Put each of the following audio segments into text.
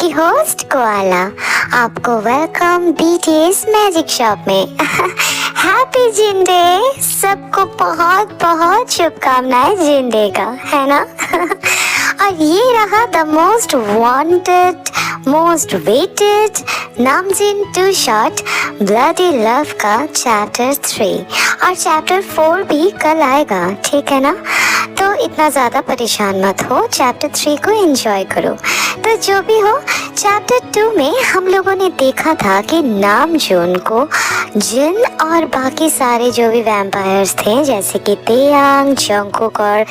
आपकी host koala आपको welcome BTS magic shop में। हैप्पी जिंदे, सबको बहुत बहुत शुभकामनाएं जिंदे का, है ना। और ये रहा the most wanted, most waited Namjin two shot bloody love का चैप्टर 3 और चैप्टर 4 भी कल आएगा, ठीक है ना। तो इतना ज़्यादा परेशान मत हो, चैप्टर 3 को एंजॉय करो। तो जो भी हो, चैप्टर 2 में हम लोगों ने देखा था कि नामजून को जिन और बाकी सारे जो भी वैम्पायर्स थे, जैसे कि तेयांग, जंगकुक और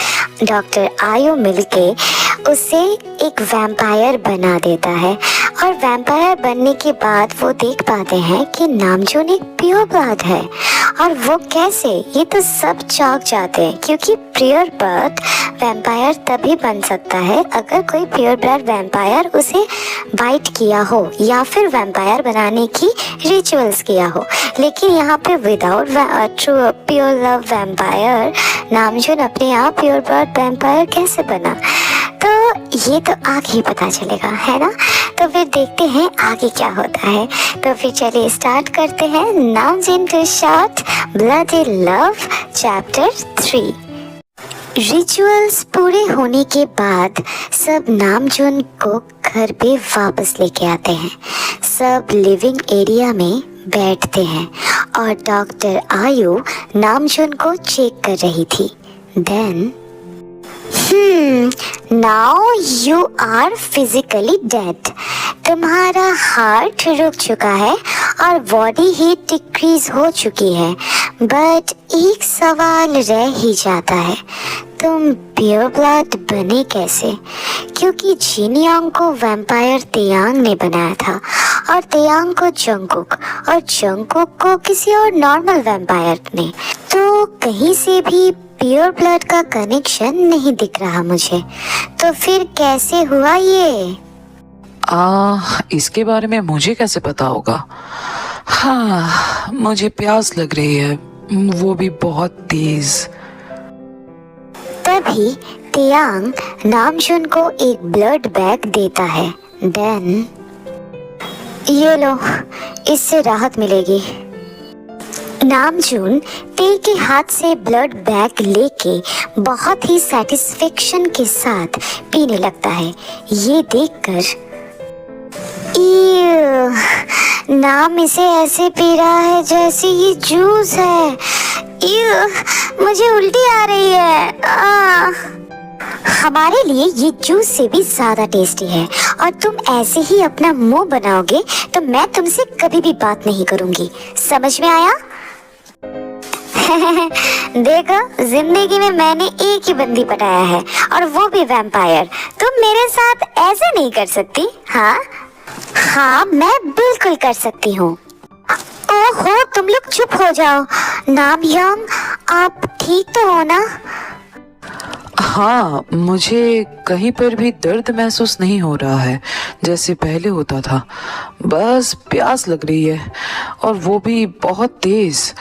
डॉक्टर आयो मिलके उसे एक वैम्पायर बना देता है। और वैम्पायर बनने के बाद वो देख पाते हैं कि नामजून एक प्योर ब्लड है। और वो कैसे, ये तो सब चौंक जाते हैं, क्योंकि प्योर ब्लड वैम्पायर तभी बन सकता है अगर कोई प्योर ब्लड वैम्पायर उसे बाइट किया हो या फिर वैम्पायर बनाने की रिचुअल्स किया हो। लेकिन यहाँ पे without true pure love vampire Namjoon अपने आप प्योर ब्लड वैम्पायर कैसे बना, तो ये तो आगे ही पता चलेगा, है ना। तो फिर देखते हैं आगे क्या होता है। तो फिर चलिए स्टार्ट करते हैं Namjoon two shot bloody love chapter 3। Rituals पूरे होने के बाद सब नामजून को घर पे वापस लेके आते हैं। सब लिविंग एरिया में बैठते हैं और डॉक्टर आयु नामजून को चेक कर रही थी। Then now you are physically dead. तुम्हारा हार्ट रुक चुका है और बॉडी हीट डिक्रीज हो चुकी है। बट एक सवाल रह ही जाता है, तुम प्योर ब्लड बने कैसे? क्योंकि जिनयांग को वैम्पायर तेयांग ने बनाया था और तेयांग को जंगकुक और जंगकुक को किसी और नॉर्मल वैम्पायर ने। तो कहीं से भी प्योर ब्लड का कनेक्शन नहीं दिख रहा मुझे। तो फिर कैसे हुआ ये? इसके बारे में मुझे कैसे पता होगा। हाँ, मुझे प्यास लग रही है, वो भी बहुत तेज। तभी तेयांग नामजून को एक ब्लड बैग देता है। देन ये लो, इससे राहत मिलेगी। नामजून ते के हाथ से ब्लड बैग लेके बहुत ही सेटिस्फेक्शन के साथ पीने लगता है। ये देखकर नाम इसे ऐसे पी रहा है जैसे ये जूस है। मुझे उल्टी आ रही है। हमारे लिए ये जूस से भी ज्यादा टेस्टी है और तुम ऐसे ही अपना मुंह बनाओगे तो मैं तुमसे कभी भी बात नहीं करूंगी, समझ में आया? देखो, जिंदगी में मैंने एक ही बंदी पटाया है और वो भी वैम्पायर। तुम मेरे साथ ऐसे नहीं कर सकती। हाँ, मैं बिल्कुल कर सकती हूँ। ओहो, तुम लोग चुप हो जाओ। नामयांग, आप ठीक तो हो ना? हाँ, मुझे कहीं पर भी दर्द महसूस नहीं हो रहा है जैसे पहले होता था। बस प्यास लग रही है और वो भी बहुत तेज।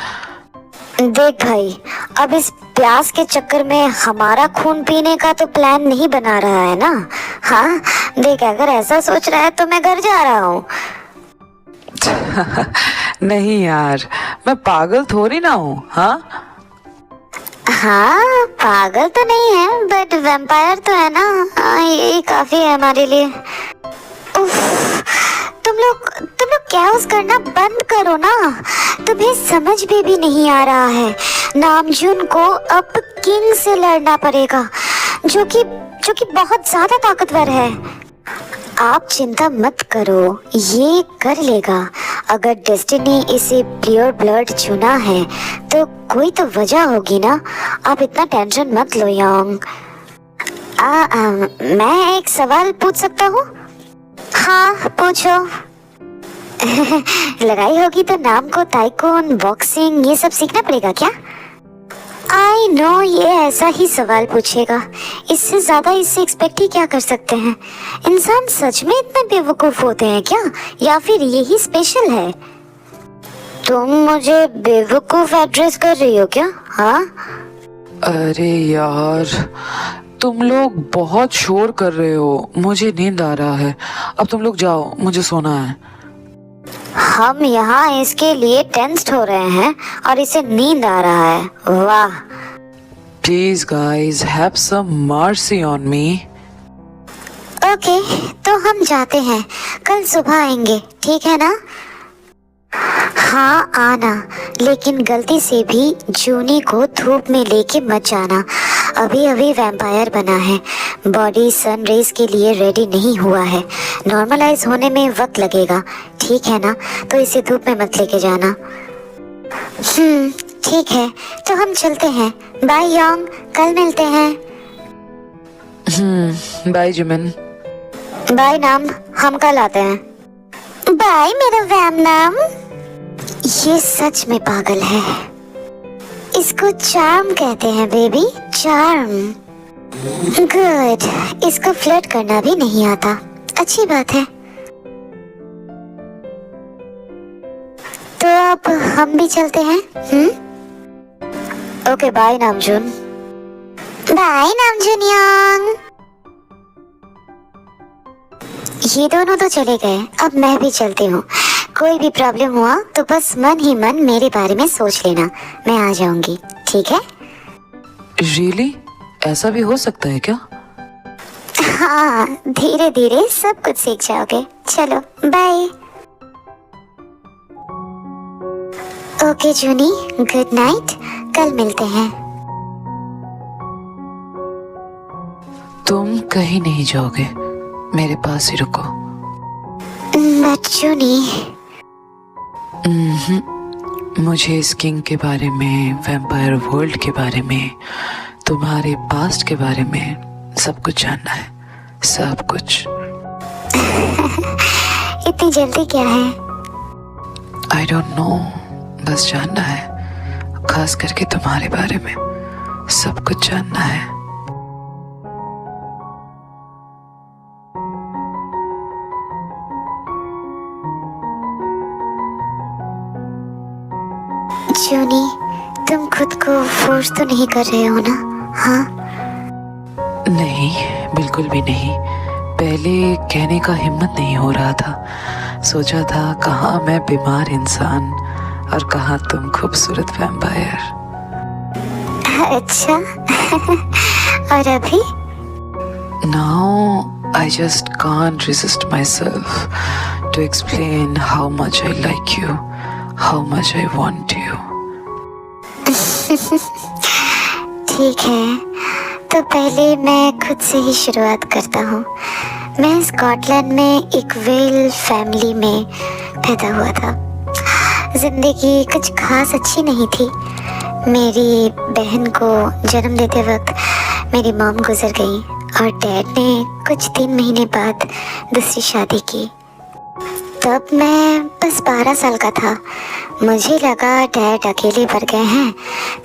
देख भाई, अब इस प्यास के चक्कर में हमारा खून पीने का तो प्लान नहीं बना रहा है ना। हाँ देख, अगर ऐसा सोच रहा है तो मैं घर जा रहा हूँ। नहीं यार, मैं पागल थोड़ी ना हूँ। हाँ, पागल तो नहीं है, बट वैम्पायर तो है ना। यही काफी है हमारे लिए। उफ, तुम लोग कैओस करना बंद करो ना। तुम्हें समझ में भी नहीं आ रहा है, नामजून को अब किंग से लड़ना पड़ेगा, जो कि बहुत ज्यादा ताकतवर है। आप चिंता मत करो, ये कर लेगा। अगर डेस्टिनी इसे प्योर ब्लड चुना है तो कोई तो वजह होगी ना। आप इतना टेंशन मत लो यांग। मैं एक सवाल पूछ सकता हूँ? हाँ, पूछो। लगाई होगी तो नाम को ताइक्वांडो, बॉक्सिंग ये सब सीखना पड़ेगा क्या? आई नो, ये ऐसा ही सवाल पूछेगा। इससे ज्यादा इससे एक्सपेक्ट ही क्या कर सकते हैं। इंसान सच में इतने बेवकूफ होते हैं क्या, या फिर यही स्पेशल है? तुम मुझे बेवकूफ एड्रेस कर रही हो क्या? हाँ, अरे यार, तुम लोग बहुत शोर कर रहे हो, मुझे नींद आ रहा है। अब तुम लोग जाओ, मुझे सोना है। हम यहाँ इसके लिए टेंस्ड हो रहे हैं और इसे नींद आ रहा है। वाह। Please guys, have some mercy on me. Okay, तो हम जाते हैं, कल सुबह आएंगे, ठीक है ना? हाँ आना, लेकिन गलती से भी जूनी को धूप में लेके मत जाना। अभी अभी वैम्पायर बना है, बॉडी सन रेज के लिए रेडी नहीं हुआ है, नॉर्मलाइज होने में वक्त लगेगा, ठीक है ना? तो इसे धूप में मत लेके जाना। ठीक है, तो हम चलते हैं। बाय योंग, कल मिलते हैं। Bye Jimin. बाय नाम, हम कल आते हैं। बाय मेरा वैम नाम। ये सच में पागल है। इसको चार्म कहते हैं बेबी, चार्म। गुड, इसको फ्लर्ट करना भी नहीं आता, अच्छी बात है। तो अब हम भी चलते हैं। Okay bye Namjoon. Bye Namjoon Yang. ये दोनों तो चले गए, अब मैं भी चलती हूँ। कोई भी प्रॉब्लम हुआ तो बस मन ही मन मेरे बारे में सोच लेना, मैं आ जाऊंगी, ठीक है? रियली? ऐसा भी हो सकता है क्या? हाँ, धीरे धीरे सब कुछ सीख जाओगे। चलो बाय। ओके जूनी, गुड नाइट, कल मिलते हैं। तुम कहीं नहीं जाओगे, मेरे पास ही रुको। बट जूनी, मुझे इस किंग के बारे में, वैम्पायर वर्ल्ड के बारे में, तुम्हारे पास्ट के बारे में सब कुछ जानना है, सब कुछ। इतनी जल्दी क्या है? आई डोंट नो, बस जानना है, खास करके तुम्हारे बारे में सब कुछ जानना है। जूनी, तुम खुद को फोर्स तो नहीं कर रहे हो ना? हाँ? नहीं, बिल्कुल भी नहीं। पहले कहने का हिम्मत नहीं हो रहा था। सोचा था कहाँ मैं बीमार इंसान और कहाँ तुम खूबसूरत वैम्पायर। अच्छा। और अभी? Now I just can't resist myself to explain how much I like you, how much I want you. ठीक है, तो पहले मैं खुद से ही शुरुआत करता हूँ। मैं स्कॉटलैंड में एक वेल फैमिली में पैदा हुआ था। जिंदगी कुछ खास अच्छी नहीं थी। मेरी बहन को जन्म देते वक्त मेरी मॉम गुजर गई और डैड ने कुछ 3 महीने बाद दूसरी शादी की। तब मैं बस 12 साल का था। मुझे लगा डैड अकेले पड़ गए हैं,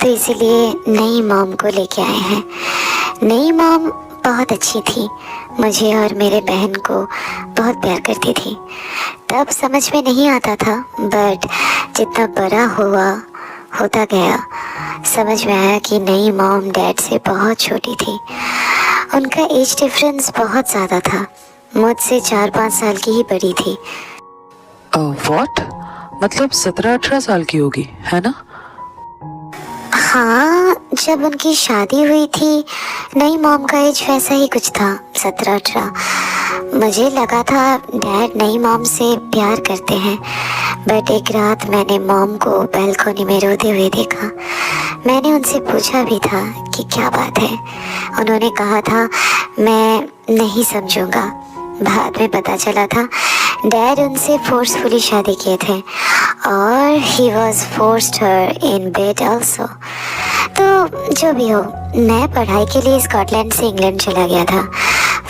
तो इसीलिए नई मॉम को लेके आए हैं। नई मॉम बहुत अच्छी थी, मुझे और मेरे बहन को बहुत प्यार करती थी। तब समझ में नहीं आता था, बट जितना बड़ा होता गया समझ में आया कि नई मॉम डैड से बहुत छोटी थी। उनका एज डिफरेंस बहुत ज़्यादा था, मुझसे 4-5 साल की ही बड़ी थी। व्हाट? मतलब 17-18 साल की होगी, है ना? हाँ, जब उनकी शादी हुई थी नई मॉम का एज वैसा ही कुछ था, 17-18। मुझे लगा था डैड नई मॉम से प्यार करते हैं, बट एक रात मैंने मॉम को बालकनी में रोते हुए देखा। मैंने उनसे पूछा भी था कि क्या बात है। उन्होंने कहा था मैं नहीं समझूंगा। बाद में पता चला था डैड उनसे फोर्सफुली शादी किए थे और he was forced her in bed also. तो जो भी हो, मैं पढ़ाई के लिए स्कॉटलैंड से इंग्लैंड चला गया था।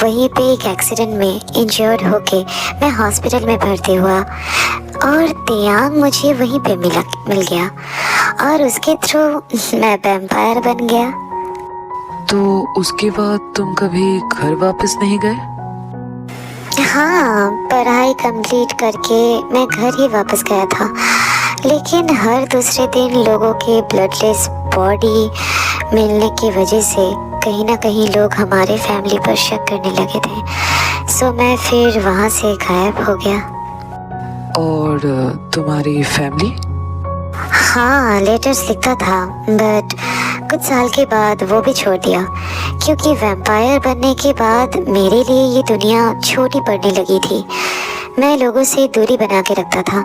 वहीं पे एक एक्सीडेंट में इंजर्ड होके मैं हॉस्पिटल में भर्ती हुआ और तियांग मुझे वहीं पे मिल गया और उसके थ्रू मैं वैम्पायर बन गया। तो उसके बाद तुम कभी घर वापस नहीं गए? हाँ, पढ़ाई कंप्लीट करके मैं घर ही वापस गया था, लेकिन हर दूसरे दिन लोगों के ब्लडलेस बॉडी मिलने की वजह से कहीं ना कहीं लोग हमारे फैमिली पर शक करने लगे थे। सो मैं फिर वहाँ से गायब हो गया। और तुम्हारी फैमिली? हाँ, लेटर्स लिखता था, बट कुछ साल के बाद वो भी छोड़ दिया, क्योंकि वैम्पायर बनने के बाद मेरे लिए ये दुनिया छोटी पड़ने लगी थी। मैं लोगों से दूरी बना के रखता था।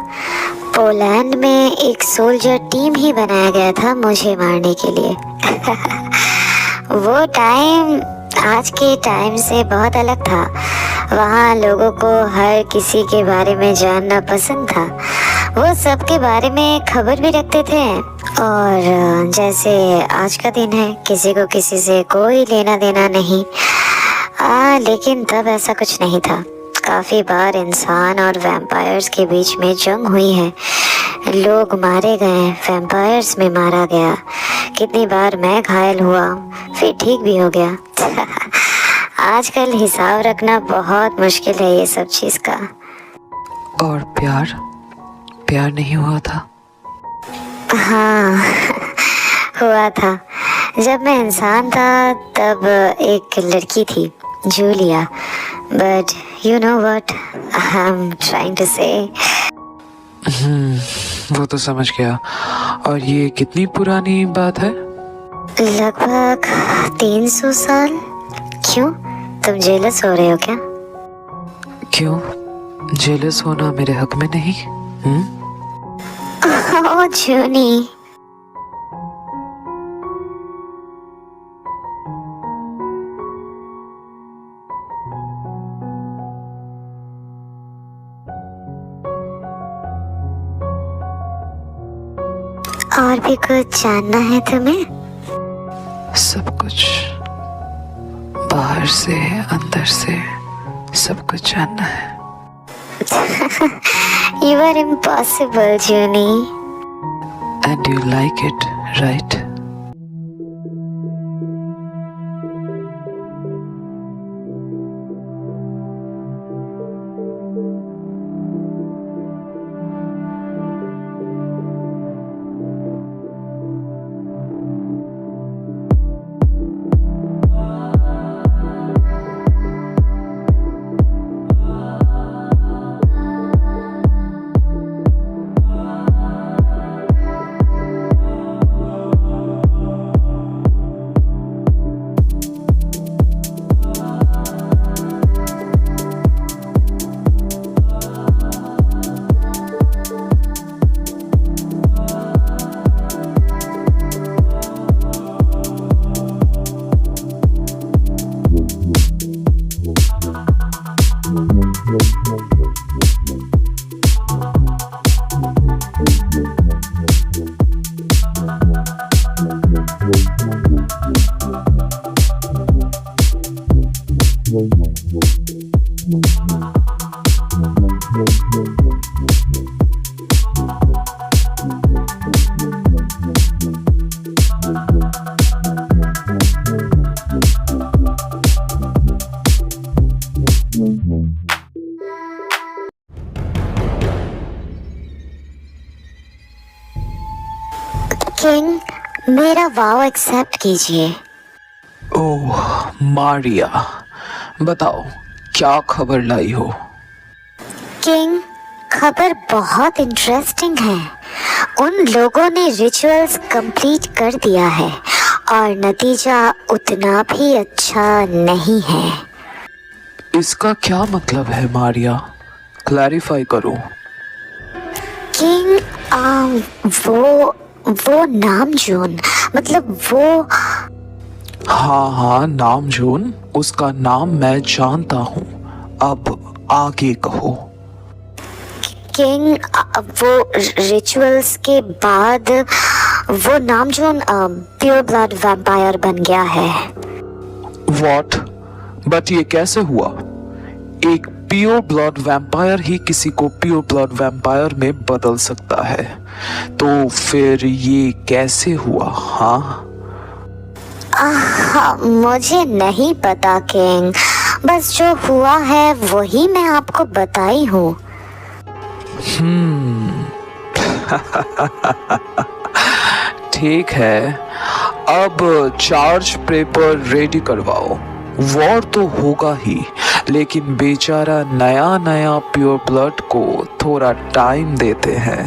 पोलैंड में एक सोल्जर टीम ही बनाया गया था मुझे मारने के लिए। वो टाइम आज के टाइम से बहुत अलग था। वहाँ लोगों को हर किसी के बारे में जानना पसंद था। वो सबके बारे में खबर भी रखते थे, और जैसे आज का दिन है, किसी को किसी से कोई लेना देना नहीं। लेकिन तब ऐसा कुछ नहीं था। काफ़ी बार इंसान और वैम्पायर्स के बीच में जंग हुई है। लोग मारे गए, वैम्पायर्स में मारा गया। कितनी बार मैं घायल हुआ, फिर ठीक भी हो गया। आजकल हिसाब रखना बहुत मुश्किल है ये सब चीज़ का। और प्यार नहीं हुआ था? हाँ, हुआ था। जब मैं इंसान था तब एक लड़की थी, Julia. But you know what I am trying to say. वो तो समझ गया। और ये कितनी पुरानी बात है? लगभग 300 साल। क्यों, तुम जेलस हो रहे हो क्या? क्यों, जेलस होना मेरे हक में नहीं? ओह जूनी, और भी कुछ जानना है तुम्हें? सब कुछ, बाहर से अंदर से सब कुछ जानना है। You are impossible, Juni. And you like it, right? King, मेरा वाव एक्सेप्ट कीजिए। ओह मारिया, बताओ क्या खबर लाई हो? किंग, खबर बहुत इंटरेस्टिंग है। उन लोगों ने रिचुअल्स कंप्लीट कर दिया है और नतीजा उतना भी अच्छा नहीं है। इसका क्या मतलब है मारिया? क्लैरिफाई करो। किंग, वो नामजोन, मतलब वो। हाँ, नामजोन, उसका नाम मैं जानता हूँ। अब आगे कहो। किंग, वो रिचुअल्स के बाद वो नामजोन प्योर ब्लड वैम्पायर बन गया है। What? बट ये कैसे हुआ? एक प्योर ब्लड वैम्पायर ही किसी को प्योर ब्लड वैम्पायर में बदल सकता है, तो फिर ये कैसे हुआ? मुझे नहीं पता किंग, बस जो हुआ है वही मैं आपको बताई हूँ। ठीक है, अब चार्ज पेपर रेडी करवाओ। वॉर तो होगा ही, लेकिन बेचारा नया नया प्योर ब्लड को थोड़ा टाइम देते हैं,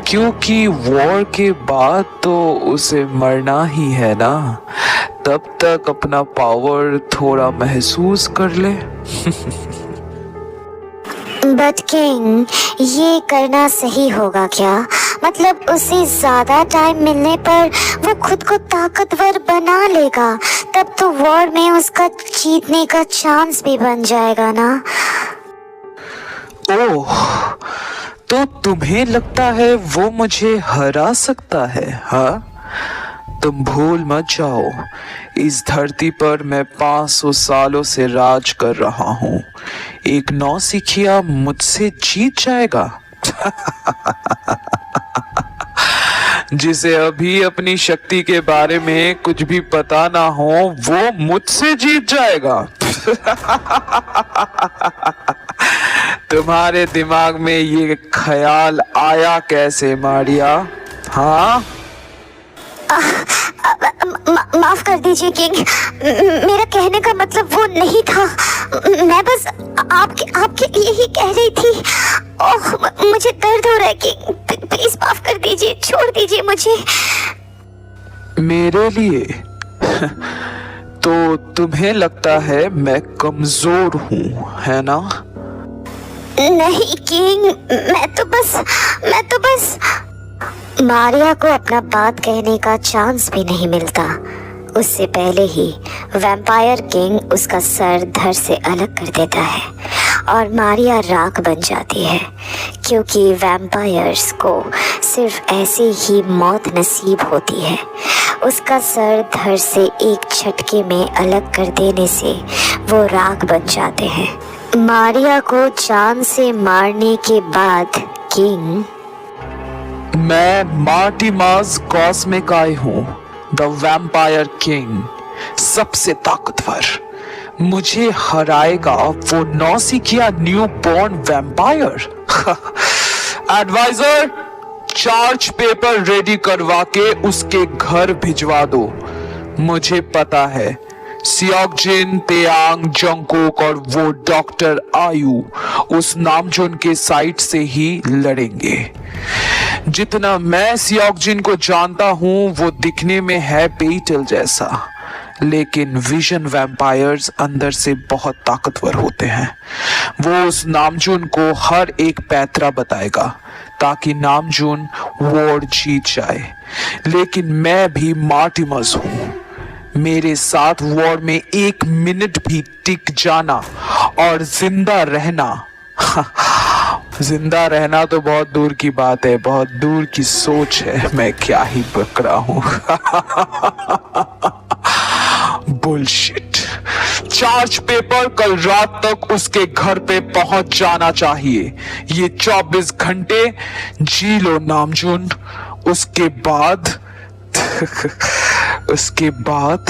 क्योंकि वॉर के बाद तो उसे मरना ही है ना। तब तक अपना पावर थोड़ा महसूस कर ले। बट किंग, ये करना सही होगा क्या? मतलब उसे ज्यादा टाइम मिलने पर वो खुद को ताकतवर बना लेगा, तब तो वॉर में उसका जीतने का चांस भी बन जाएगा ना। ओह, तो तुम्हें लगता है वो मुझे हरा सकता है? हाँ, तुम भूल मत जाओ, इस धरती पर मैं 500 सालों से राज कर रहा हूँ। एक नौसिखिया मुझसे जीत जाएगा? जिसे अभी अपनी शक्ति के बारे में कुछ भी पता ना हो, वो मुझसे जीत जाएगा? तुम्हारे दिमाग में ये ख्याल आया कैसे मारिया? हाँ, माफ कर दीजिए किंग, मेरा कहने का मतलब वो नहीं था। मैं बस आपके लिए ही कह रही थी। ओह, मुझे दर्द हो रहा है किंग, प्लीज माफ कर दीजिए, छोड़ दीजिए मुझे। मेरे लिए? तो तुम्हें लगता है मैं कमजोर हूँ, है ना? नहीं किंग, मैं तो बस मारिया को अपना बात कहने का चांस भी नहीं मिलता, उससे पहले ही वैम्पायर किंग उसका सर धड़ से अलग कर देता है और मारिया राख बन जाती है, क्योंकि वैम्पायर्स को सिर्फ ऐसे ही मौत नसीब होती है। उसका सर धड़ से एक झटके में अलग कर देने से वो राख बन जाते हैं। मारिया को जान से मारने के बाद किंग, मैं मार्टिमास कॉस्मिकाई हूँ, द वैम्पायर किंग, सबसे ताकतवर। मुझे हराएगा वो नौसिखिया new born vampire? Adviser, charge paper ready करवा के उसके घर भिजवा दो। मुझे पता है सियोकजिन, तेयांग, जंगकोक और वो डॉक्टर आयु उस नामजोन के साइड से ही लड़ेंगे। जितना मैं सियोकजिन को जानता हूँ, वो दिखने में है बेटल जैसा, लेकिन विजन वैम्पायर्स अंदर से बहुत ताकतवर होते हैं। वो उस नामजून को हर एक पैतरा बताएगा ताकि नामजून वॉर जीत जाए। लेकिन मैं भी मार्टिमस हूँ, मेरे साथ वॉर में 1 मिनट भी टिक जाना और जिंदा रहना जिंदा रहना तो बहुत दूर की बात है, बहुत दूर की सोच है। मैं क्या ही बक रहा हूं। बुलशिट। चार्ज पेपर कल रात तक उसके घर पे पहुंच जाना चाहिए। ये 24 घंटे जी लो नामजून, उसके बाद उसके बाद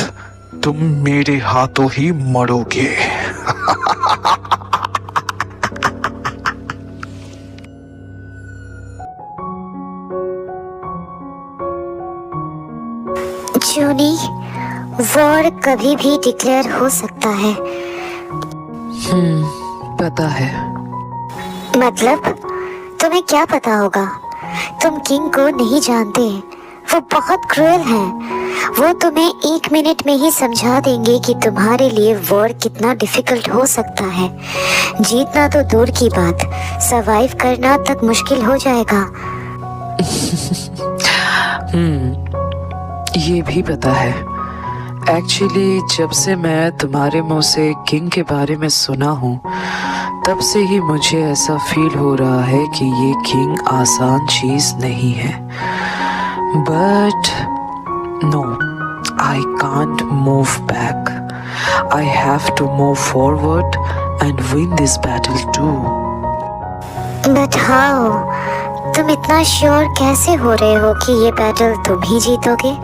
तुम मेरे हाथों ही मरोगे। जूनी, वॉर कभी भी डिक्लेयर हो सकता है। पता है। मतलब तुम्हें क्या पता होगा? तुम किंग को नहीं जानते, वो बहुत क्रूएल हैं। वो तुम्हें 1 मिनट में ही समझा देंगे कि तुम्हारे लिए वॉर कितना डिफिकल्ट हो सकता है। जीतना तो दूर की बात, सरवाइव करना तक मुश्किल हो जाएगा। ये भी पता है। एक्चुअली जब से मैं तुम्हारे मुंह से किंग के बारे में सुना हूँ, तब से ही मुझे ऐसा फील हो रहा है कि ये किंग आसान चीज नहीं है। But no, I can't move back. I have to move forward and win this battle too. But how? तुम इतना श्योर कैसे हो रहे हो कि ये बैटल तुम ही जीतोगे?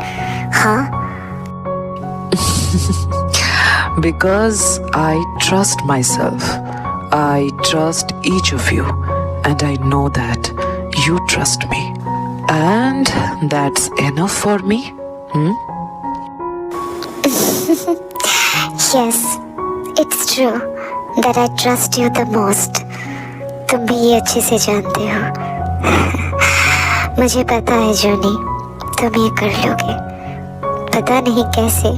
हाँ, Because I trust myself. I trust each of you, and I know that you trust me. And that's enough for me. Yes, it's true that I trust you the most. तुम भी ये अच्छे से जानते हो। मुझे पता है जोनी, तुम ये कर लोगे। पता नहीं कैसे,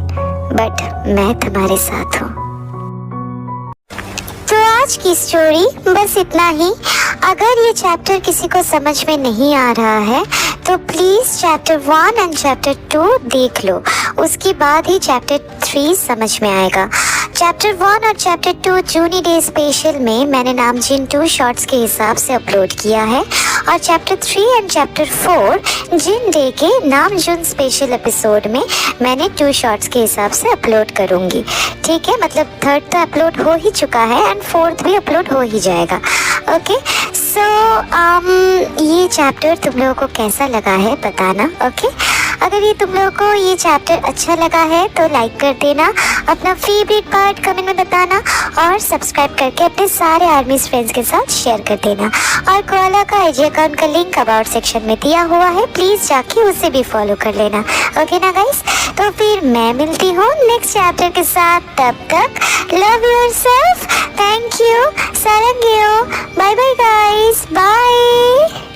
बट मैं तुम्हारे साथ हूँ। तो आज की स्टोरी बस इतना ही। अगर ये चैप्टर किसी को समझ में नहीं आ रहा है तो प्लीज चैप्टर 1 एंड चैप्टर 2 देख लो, उसके बाद ही चैप्टर 3 समझ में आएगा। चैप्टर 1 और चैप्टर 2 जूनी डे स्पेशल में मैंने नामजिन 2 शॉर्ट्स के हिसाब से अपलोड किया है, और chapter 3 and chapter 4 Jin day के नामजुन स्पेशल एपिसोड में मैंने 2 शॉर्ट्स के हिसाब से अपलोड करूंगी। ठीक है, मतलब 3rd तो अपलोड हो ही चुका है एंड 4th भी अपलोड हो ही जाएगा। ओके, सो ये चैप्टर तुम लोगों को कैसा लगा है बताना। ओके, अगर ये तुम लोगों को ये चैप्टर अच्छा लगा है तो लाइक कर देना, अपना फेवरेट पार्ट कमेंट में बताना, और सब्सक्राइब करके अपने सारे आर्मीज फ्रेंड्स के साथ शेयर कर देना। और कोआला का IG अकाउंट का लिंक अबाउट सेक्शन में दिया हुआ है, प्लीज जाके उसे भी फॉलो कर लेना। ओके ना गाइस, तो फिर मैं मिलती हूँ नेक्स्ट चैप्टर के साथ। तब तक लव योरसेल्फ, थैंक यू, सारंगेओ, बाय बाय गाइस, बाय।